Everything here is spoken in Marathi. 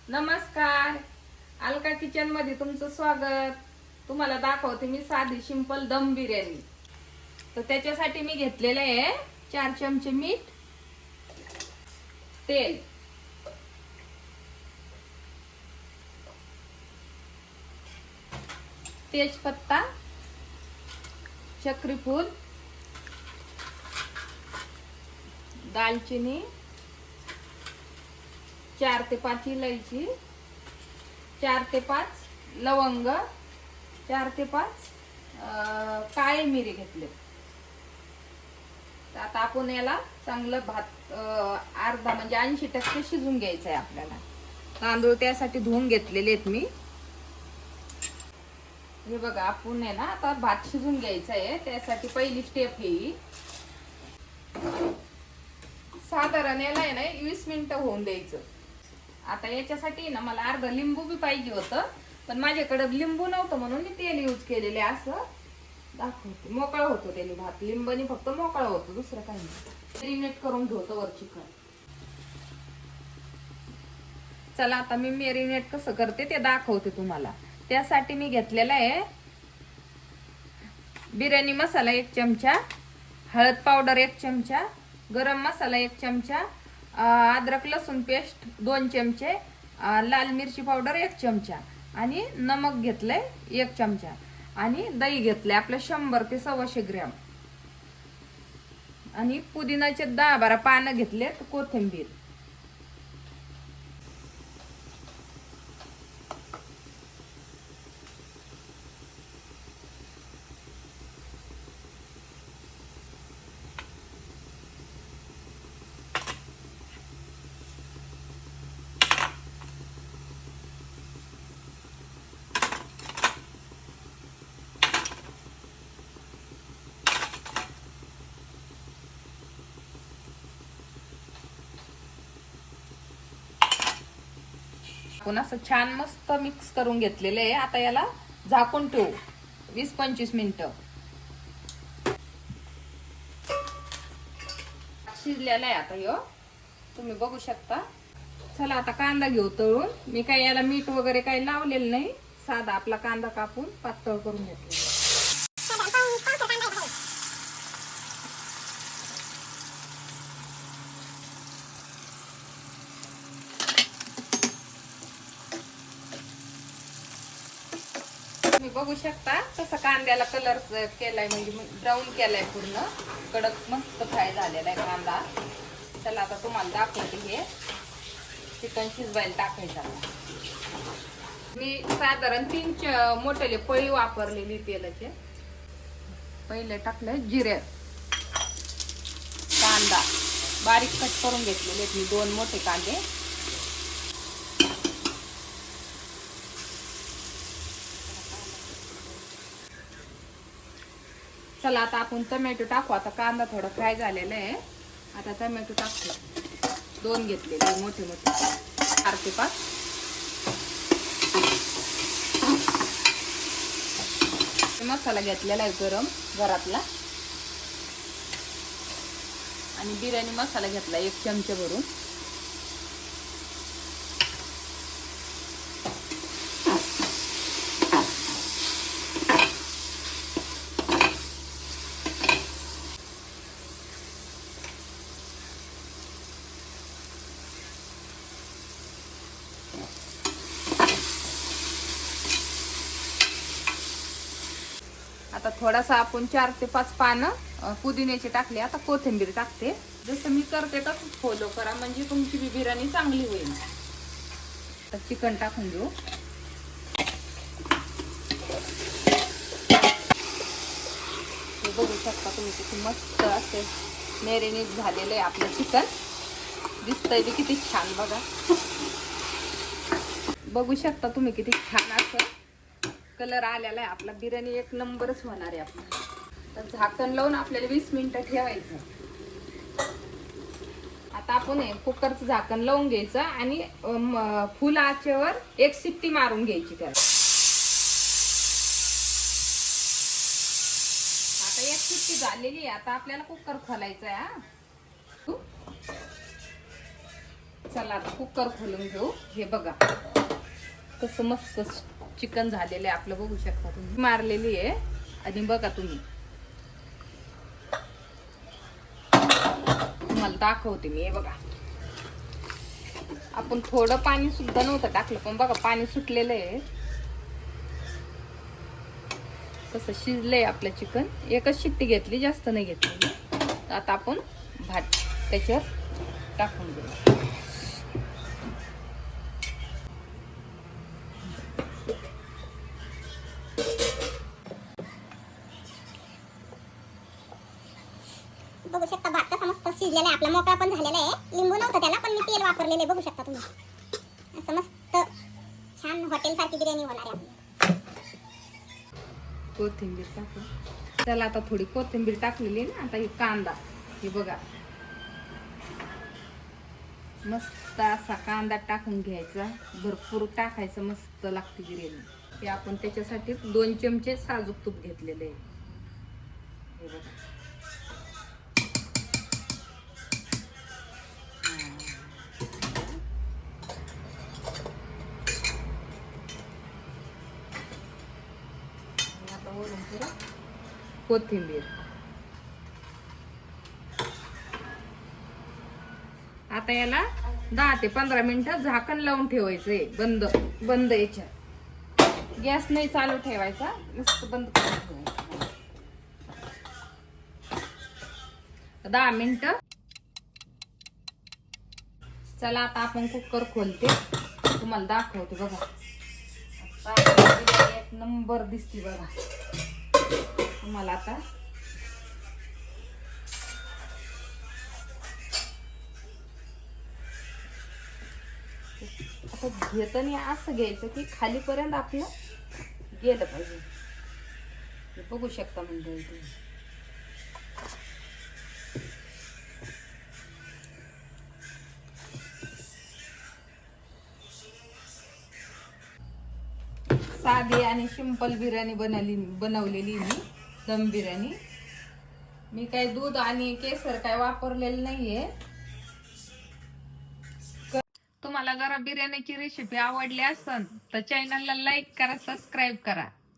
नमस्कार. अलका किचन मध्ये तुमचं स्वागत. तुम्हाला दाखवते मी साधी सिंपल दम बिर्याणी. तर त्याच्यासाठी मी घेतलेले आहे 4 चमचे मीठ, तेल, तेजपत्ता, चक्रीफूल, दालचिनी, 4 ते 5 इलायची, 4 ते 5 लवंग, 4 ते 5 काळे मिरी घेतले. आता आपण याला चांगलं भात अर्धा म्हणजे 80% शिजून घ्यायचं आहे आपल्याला. तांदूळ त्यासाठी धुवून घेतलेले आहेत मी. हे बघा, आपण आहे ना आता भात शिजून घ्यायचा आहे. त्यासाठी पहिली स्टेप ही साधारण याला आहे ना 20 मिनिटं होऊन द्यायचं. आता याच्यासाठी ना मला अर्धा लिंबू बी पाहिजे होतं, पण माझ्याकडे लिंबू नव्हतं म्हणून मी तेल यूज केलेले. असं दाखवते, मोकळा होतो त्याने भात. लिंबाने फक्त मोकळा होतो, दुसरं काही नाही. मॅरिनेट करून ठेवतो वर चिकन. चला आता मी मॅरिनेट कसं करते ते दाखवते तुम्हाला. त्यासाठी मी घेतलेला आहे बिर्याणी मसाला 1 चमचा, हळद पावडर 1 चमचा, गरम मसाला 1 चमचा, अद्रक लसूण पेस्ट 2 चमचे, लाल मिरची पावडर 1 चमचा आणि नमक घेतलंय 1 चमचा आणि दही घेतलंय आपलं 100 ते 125 ग्रॅम आणि पुदिनाचे 10-12 पानं घेतलेत, कोथिंबीर. आपण असं छान मस्त मिक्स करून घेतलेलं आहे. आता याला झाकून ठेवू 20-25 मिनिटं. शिजलेला आहे आता ह्यो, तुम्ही बघू शकता. चला आता कांदा घेऊ तळून. मी काही याला मीठ वगैरे काही लावलेलं नाही, साधा आपला कांदा कापून पातळ करून घेतलेला. तुम्ही बघू शकता तसा कांद्याला कलर केलाय, म्हणजे ब्राऊन केलाय, पूर्ण कडक मस्त फ्राय झालेला आहे कांदा. चला आता तुम्हाला दाखवते. हे चिकन शिजवायला टाकायचं. मी साधारण 3 मोठे पळी वापरलेली तेलाचे. पहिले टाकले जिरे, कांदा बारीक कट करून घेतलेले मी 2 मोठे कांदे. चला आता आपण टोमॅटो टाकू. आता कांदा थोडा फ्राय झालेला आहे. आता टोमॅटो टाकतो. 2 घेतलेले मोठे मोठे, 4 ते 5. मसाला घेतलेला आहे गरम घरातला आणि बिर्याणी मसाला घेतला 1 चमचा भरून. आता थोडासा आपण 4 ते 5 पानं पुदिन्याचे टाकले. आता कोथिंबीर टाकते. जसं मी करते तसंच फॉलो करा, म्हणजे तुमची बिर्याणी चांगली होईल. तर चिकन टाकून घेऊ. हे बघू शकता तुम्ही किती मस्त असे मॅरिनेट झालेलं आहे आपलं चिकन. दिसतंय बी किती छान बघा. बघू शकता तुम्ही किती छान असं कलर आलेला आहे. आपला बिर्याणी 1 नंबरच होणार आहे आपली. तर झाकण लावून आपल्याला 20 मिनिटं ठेवायचं. आता आपण कुकरचं झाकण लावून घ्यायचं आणि फुल आचेवर 1 शिट्टी मारून घ्यायची त्याला. आता 1 शिट्टी झालेली आहे. आता आपल्याला कुकर खोलायचं आहे. चला आता कुकर खोलून घेऊ. हे बघा कसं मस्त चिकन झालेलं आहे आपलं, बघू शकता तुम्ही. मारलेली आहे आणि बघा तुम्ही, तुम्हाला दाखवते मी. हे बघा आपण थोडं पाणी सुद्धा नव्हतं टाकलं, पण बघा पाणी सुटलेलं आहे. कसं शिजलंय आपलं चिकन. एकच शिट्टी घेतली, जास्त नाही घेतली. आता आपण भात त्याच्यावर टाकून देऊ. बघू शकता भात कसा मस्त शिजलेला आहे आपला, मोकळा पण झालेला आहे. लिंबू नव्हतं त्याला, पण मी तेल वापरलेलं आहे. बघू शकता तुम्ही. असं मस्त छान हॉटेल सारखी बिर्याणी होणार आहे आपली. कोथिंबीर टाकू. त्याला आता थोडी कोथिंबीर टाकलेली आहे ना. आता हे कांदा, हे बघा मस्त असा कांदा टाकून घ्यायचा, भरपूर टाकायचं, मस्त लागते बिर्याणी. हे आपण त्याच्यासाठी 2 चमचे साजूक तूप घेतलेले आहे. हे बघा कोथिंबीर. आता याला 10 ते 15 मिनिटं झाकण लावून ठेवायचंय. बंद याच्यात. गॅस नाही चालू ठेवायचा, मस्त बंद करून ठेवायचा. 10 मिनिटं. चला आता आपण कुकर खोलते, तुम्हाला दाखवते. बघा आता एक नंबर दिसते बघा तुम्हाला. आता घेताना असं घ्यायचं की खालीपर्यंत आपलं गेलं पाहिजे. बघू शकता म्हणजे तुम्ही. साधी आणि सिंपल बिर्याणी बनवलेली मी, दम बिर्याणी. मी काही दूध आणि केसर काय वापरलेलं नाहीये. तुम्हाला जरा बिर्याणीची रेसिपी आवडली असेल तर चॅनलला लाईक करा, सबस्क्राईब करा.